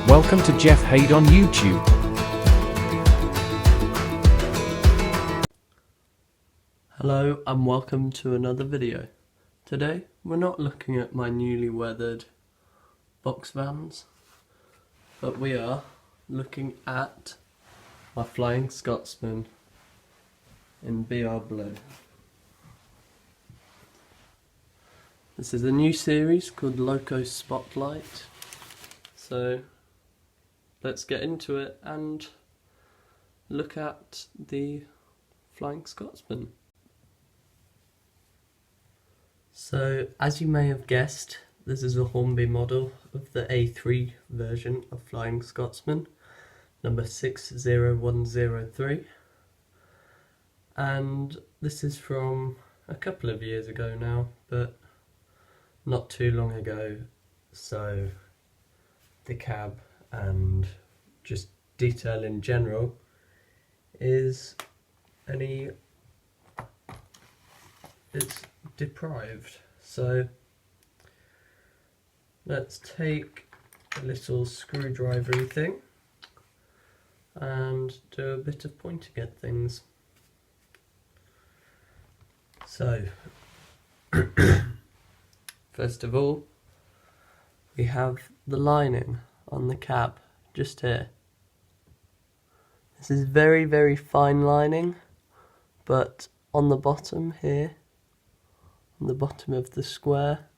Welcome to Jeff Haid on YouTube. Hello and welcome to another video. Today we're not looking at my newly weathered box vans, but we are looking at my Flying Scotsman in BR Blue. This is a new series called Loco Spotlight, so let's get into it and look at the Flying Scotsman. So, as you may have guessed, this is a Hornby model of the A3 version of Flying Scotsman, number 60103, and this is from a couple of years ago now, but not too long ago, so the cab and just detail in general is it's deprived. So let's take a little screwdrivery thing and do a bit of pointing at things. So first of all, we have the lining on the cab just here. This is very, very fine lining, but on the bottom here, on the bottom of the square,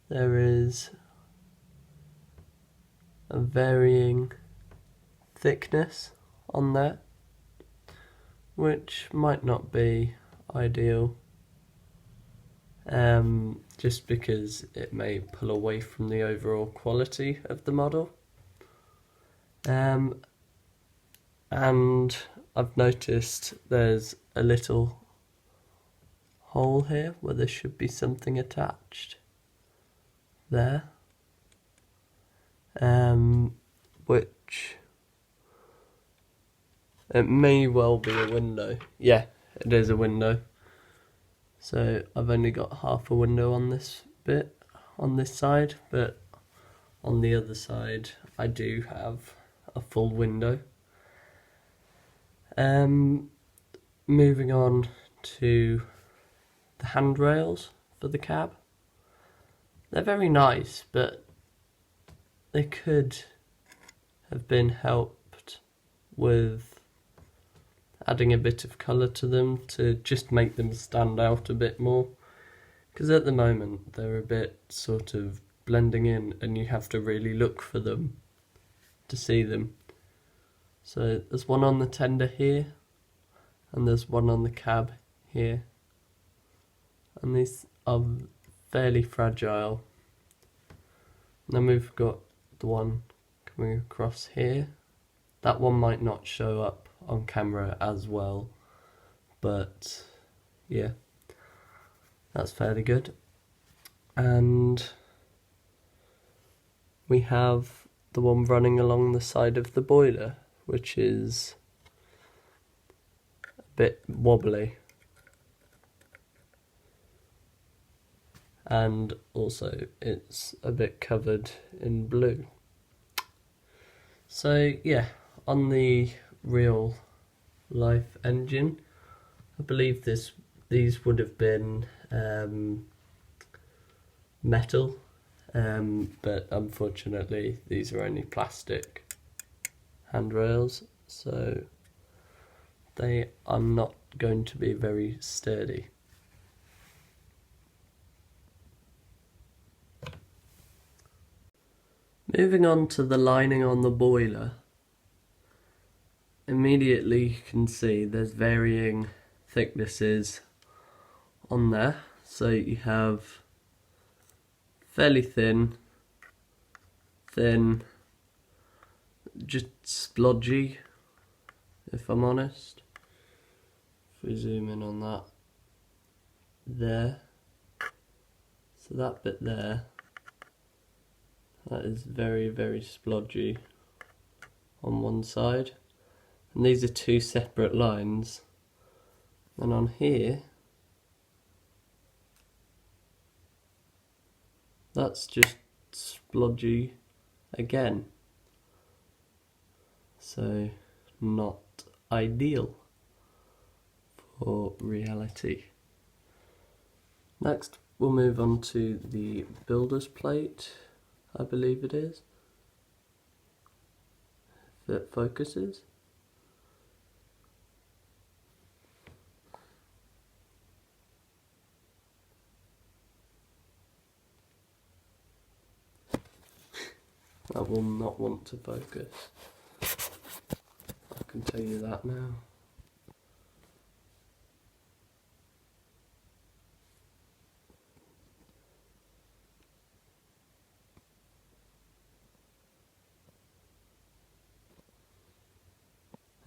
there is a varying thickness on there, which might not be ideal, just because it may pull away from the overall quality of the model. And I've noticed there's a little hole here where there should be something attached there, which it may well be a window. Yeah, it is a window. So I've only got half a window on this bit, on this side, but on the other side I do have a full window. Moving on to the handrails for the cab. They're very nice, but they could have been helped with adding a bit of colour to them to just make them stand out a bit more, because at the moment they're a bit sort of blending in and you have to really look for them to see them. So there's one on the tender here and there's one on the cab here, and these are fairly fragile. Then we've got the one coming across here. That one might not show up on camera as well, but yeah, that's fairly good. And we have the one running along the side of the boiler, which is a bit wobbly, and also it's a bit covered in blue. So yeah, on the real life engine, I believe these would have been metal, but unfortunately these are only plastic handrails, so they are not going to be very sturdy. Moving on to the lining on the boiler, immediately you can see there's varying thicknesses on there. So you have fairly thin, just splodgy, if I'm honest. If we zoom in on that, there, so that bit there, that is very, very splodgy on one side, and these are two separate lines. And on here, that's just splodgy again. so not ideal for reality. Next we'll move on to the builder's plate, I believe it is, if it focuses. That will not want to focus, I can tell you that now.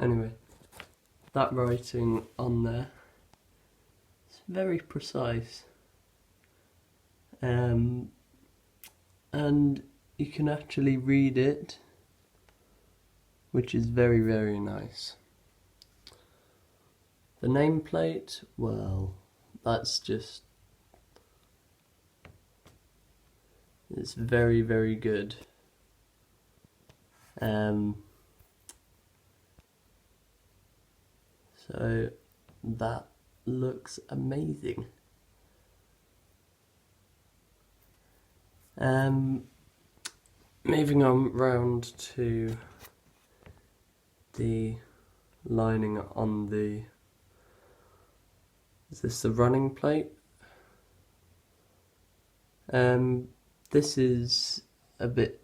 Anyway, that writing on there, it's very precise, and you can actually read it, which is very, very nice. The nameplate, well, that's just, it's very, very good. So that looks amazing. Moving on round to the lining on the, is this the running plate? This is a bit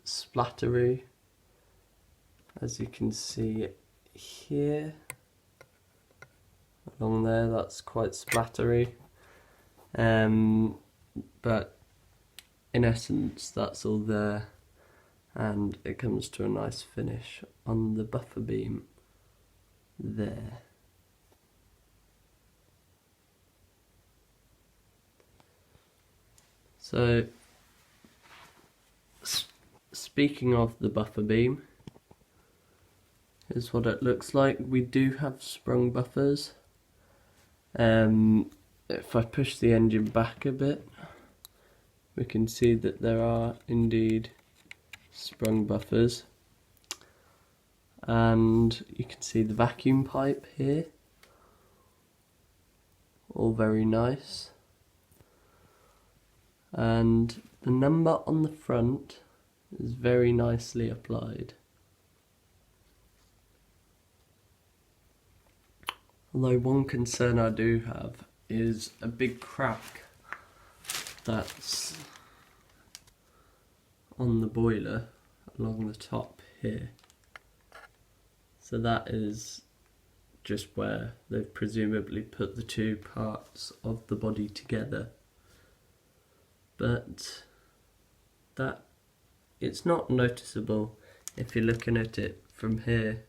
splattery, as you can see here. Along there, that's quite splattery, but in essence that's all there, and it comes to a nice finish on the buffer beam there. So speaking of the buffer beam, here's what it looks like. We do have sprung buffers. If I push the engine back a bit, we can see that there are indeed sprung buffers, and you can see the vacuum pipe here, all very nice, and the number on the front is very nicely applied. Although one concern I do have is a big crack that's on the boiler along the top here. So that is just where they've presumably put the two parts of the body together. But that, it's not noticeable if you're looking at it from here.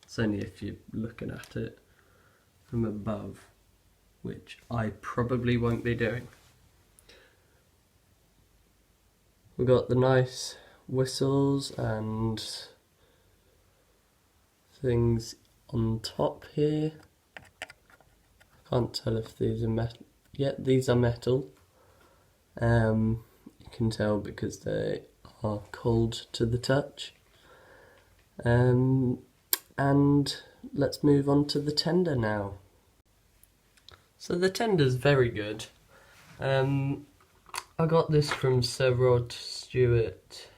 It's only if you're looking at it from above, which I probably won't be doing. We've got the nice whistles and things on top here. Can't tell if these are metal. Yeah, these are metal. You can tell because they are cold to the touch. And let's move on to the tender now. So the tender's very good. I got this from Sir Rod Stewart.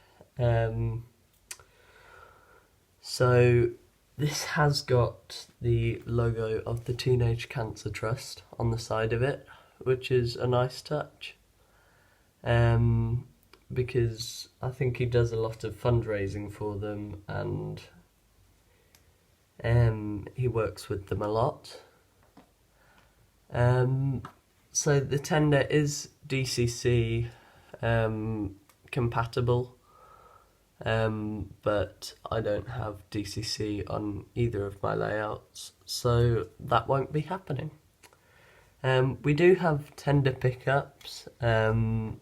So this has got the logo of the Teenage Cancer Trust on the side of it, which is a nice touch. Because I think he does a lot of fundraising for them, and he works with them a lot. So the tender is DCC compatible, but I don't have DCC on either of my layouts, so that won't be happening. We do have tender pickups, and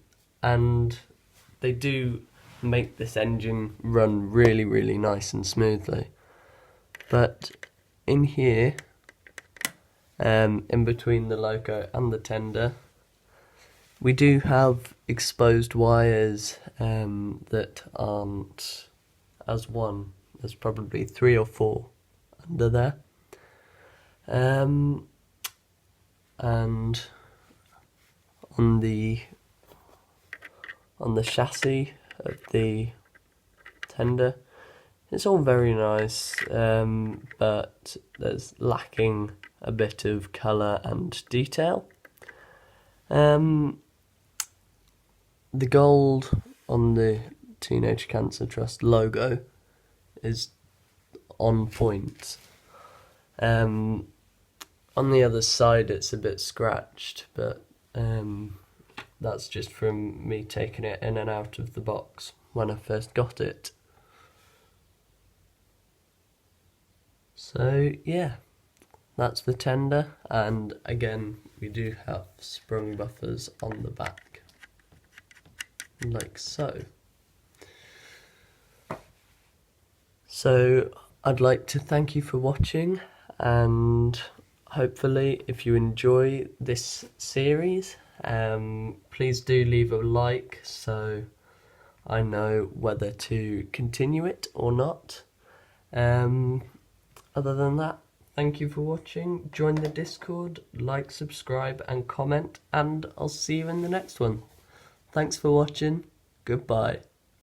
they do make this engine run really, really nice and smoothly. But in here, in between the Loco and the tender, we do have exposed wires that aren't as one there's probably 3 or 4 under there. And on the chassis of the tender, it's all very nice, but there's lacking a bit of colour and detail. The gold on the Teenage Cancer Trust logo is on point. On the other side it's a bit scratched, but that's just from me taking it in and out of the box when I first got it. So yeah, that's the tender, and again we do have sprung buffers on the back, like so. So I'd like to thank you for watching, and hopefully if you enjoy this series, please do leave a like so I know whether to continue it or not. Other than that, thank you for watching. Join the Discord, like, subscribe and comment, and I'll see you in the next one. Thanks for watching. Goodbye.